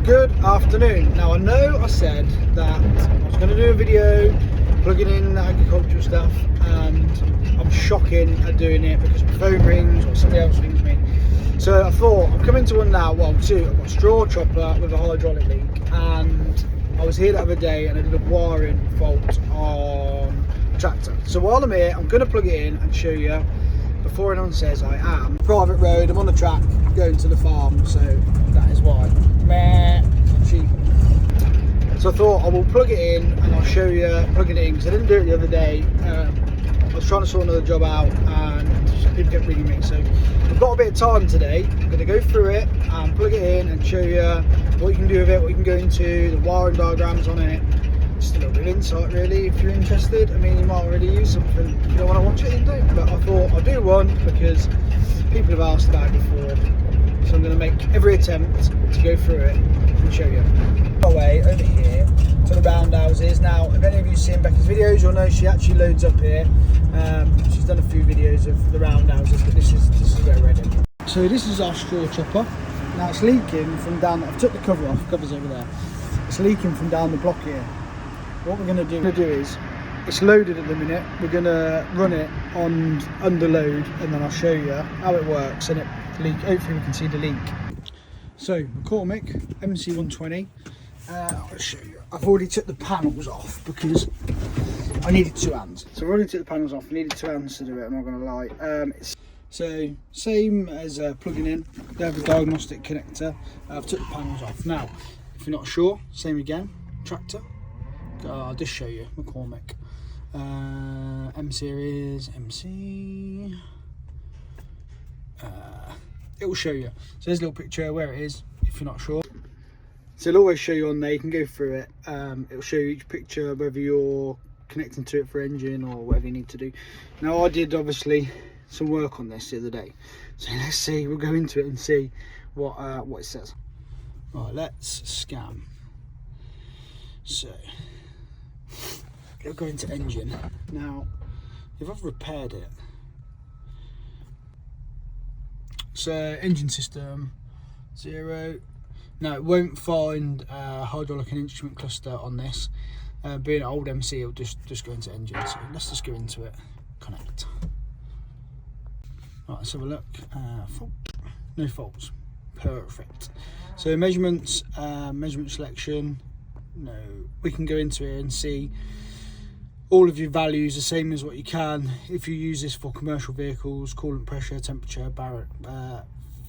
Good afternoon. Now I know I said that I was going to do a video plugging in agricultural stuff, and I'm shocking at doing it because my phone rings or somebody else rings me. So I thought I'm coming to one now. Well, two. I've got a straw chopper with a hydraulic leak, and I was here the other day and I did a wiring fault on a tractor. So while I'm here, I'm going to plug it in and show you before anyone says I am. Private road, I'm on the track going to the farm, so that is why. Meh, cheap. So I thought I will plug it in and I'll show you plugging it in, because I didn't do it the other day. I was trying to sort another job out and people kept ringing me, so I've got a bit of time today. I'm going to go through it and plug it in and show you what you can do with it, what you can go into, the wiring diagrams on it. Just a little bit of insight really, if you're interested. I mean, you might already use something, if you don't want to watch it, then don't. But I thought I'll do one because people have asked about it before. So I'm going to make every attempt to go through it and show you. Way over here to the roundhouses. Now, if any of you seen Becca's videos, you'll know she actually loads up here. She's done a few videos of the roundhouses, but this is where we're heading. So this is our straw chopper. Now it's leaking from down. I've took the cover off. The cover's over there. It's leaking from down the block here. What we're going to do is, it's loaded at the minute. We're going to run it on under load, and then I'll show you how it works and it leak. Hopefully we can see the leak. So McCormick MC120. I'll show you. I've already took the panels off because I needed two hands. So I've already took the panels off. I needed two hands to do it, I'm not going to lie. So same as plugging in. They have a diagnostic connector. I've took the panels off. Now, if you're not sure, same again. Tractor. I'll just show you. McCormick. M series, MC. It will show you. So there's a little picture where it is, if you're not sure. So it'll always show you on there, you can go through it. It'll show you each picture, whether you're connecting to it for engine or whatever you need to do. Now I did obviously some work on this the other day. So let's see, we'll go into it and see what it says. Right, let's scan. So, it'll go into engine. Now, if I've repaired it, so engine system 0. Now it won't find hydraulic and instrument cluster on this. Being an old MC, it'll just go into engine. So let's just go into it. Connect. Right, let's have a look. Fault. No faults. Perfect. So measurements, measurement selection. No, we can go into it and see all of your values, the same as what you can if you use this for commercial vehicles. Coolant pressure, temperature,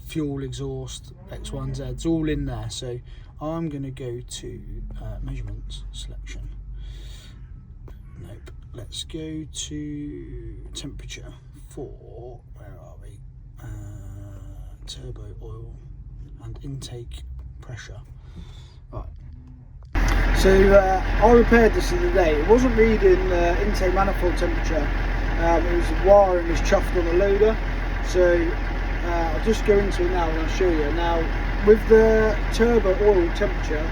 fuel, exhaust, X, Y, and Z, it's all in there. So I'm going to go to measurements selection. Nope. Let's go to temperature for, where are we? Turbo oil and intake pressure. Right. So I repaired this the other day. It wasn't reading intake manifold temperature. It was the wiring was chuffed on the loader. So I'll just go into it now and I'll show you. Now with the turbo oil temperature,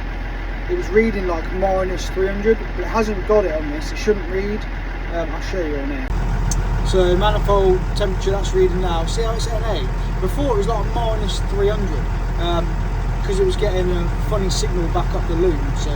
it was reading like minus 300, but it hasn't got it on this. It shouldn't read. I'll show you on here. So manifold temperature, that's reading now. See how it's at an A? Before it was like minus 300 because it was getting a funny signal back up the loom. So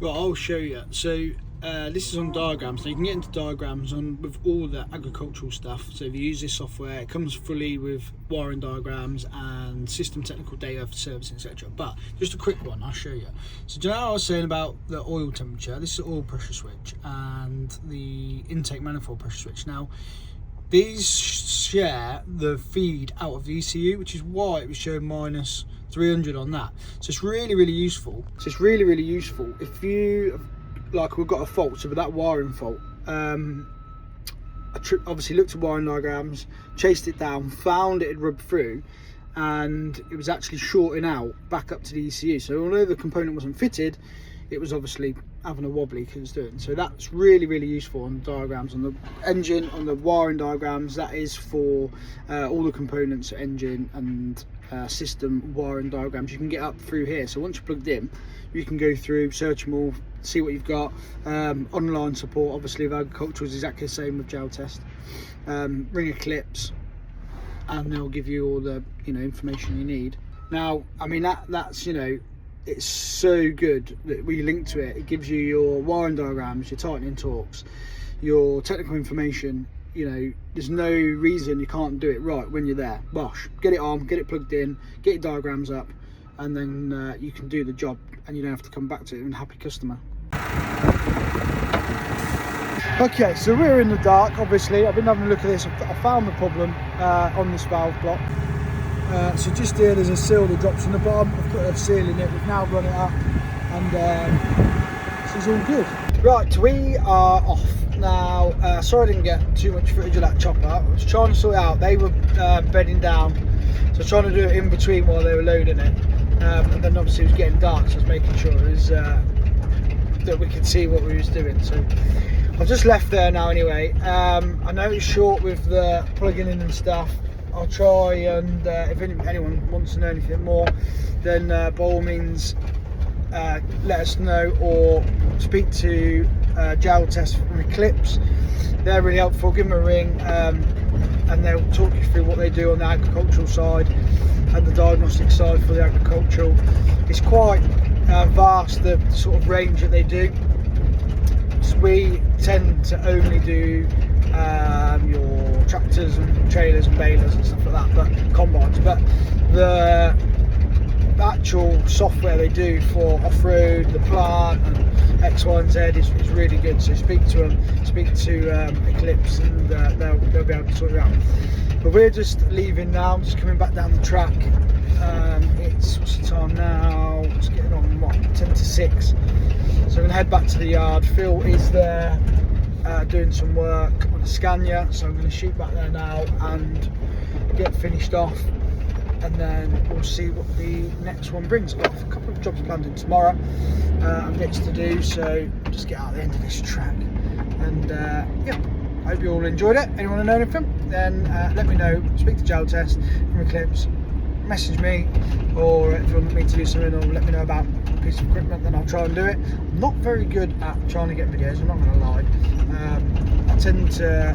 right, I'll show you. So this is on diagrams. Now you can get into diagrams with all the agricultural stuff. So if you use this software, it comes fully with wiring diagrams and system technical data for service, etc. But just a quick one, I'll show you. So do you know what I was saying about the oil temperature? This is the oil pressure switch and the intake manifold pressure switch. Now these share the feed out of the ECU, which is why it was showing minus 300 on that. So it's really useful. So it's really useful if you, like, we've got a fault. So with that wiring fault, I obviously looked at wiring diagrams, chased it down, found it had rubbed through, and it was actually shorting out back up to the ECU. So although the component wasn't fitted, it was obviously having a wobbly because it's doing. So that's really useful on the diagrams, on the engine, on the wiring diagrams. That is for all the components, engine and system wiring diagrams. You can get up through here. So once you're plugged in, you can go through, search them all, see what you've got. Online support, obviously, of agricultural is exactly the same with gel test. Ring Eclipse, and they'll give you all the information you need. Now, I mean that's it's so good that we link to it. It gives you your wiring diagrams, your tightening torques, your technical information. You know, there's no reason you can't do it right when you're there. Bosh, get it on, get it plugged in, get your diagrams up, and then you can do the job, and you don't have to come back to it. And happy customer. Okay, so we're in the dark. Obviously, I've been having a look at this. I found the problem on this valve block. So just here, there's a seal that drops in the bottom. I've put a seal in it. We've now run it up, and this is all good. Right, we are off now. Sorry I didn't get too much footage of that chopper. I was trying to sort it out. They were bedding down, so I was trying to do it in between while they were loading it. And then obviously it was getting dark, so I was making sure it was that we could see what we was doing. So I've just left there now anyway. I know it's short with the plugging in and stuff. I'll try, and if anyone wants to know anything more, then by all means let us know, or speak to Gel Test from Eclipse. They're really helpful. Give them a ring, and they'll talk you through what they do on the agricultural side and the diagnostic side for the agricultural. It's quite vast, the sort of range that they do. So we tend to only do your tractors and trailers and balers and stuff like that, but combines. But the actual software they do for off-road, the plant, and X, Y, and Z is really good. So speak to them, speak to Eclipse, and they'll be able to sort it out. But we're just leaving now, just coming back down the track. It's, what's the time now? It's getting on, what, 10 to 6. So we're going to head back to the yard. Phil is there doing some work on the Scania, so I'm going to shoot back there now and get finished off, and then we'll see what the next one brings. I've got a couple of jobs planned in tomorrow and bits to do, so just get out the end of this track. And yeah, I hope you all enjoyed it. Anyone know anything, then let me know. Speak to Gel Test from Eclipse, message me, or if you want me to do something, or let me know about a piece of equipment, then I'll try and do it. I'm not very good at trying to get videos, I'm not going to lie. I tend to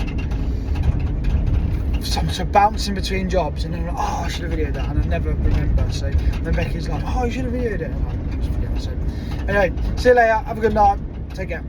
bounce in between jobs, and then I'm like, oh, I should have videoed that, and I never remember. So then Becky's like, oh, you should have videoed it, and I just forget. So anyway, see you later, have a good night, take care.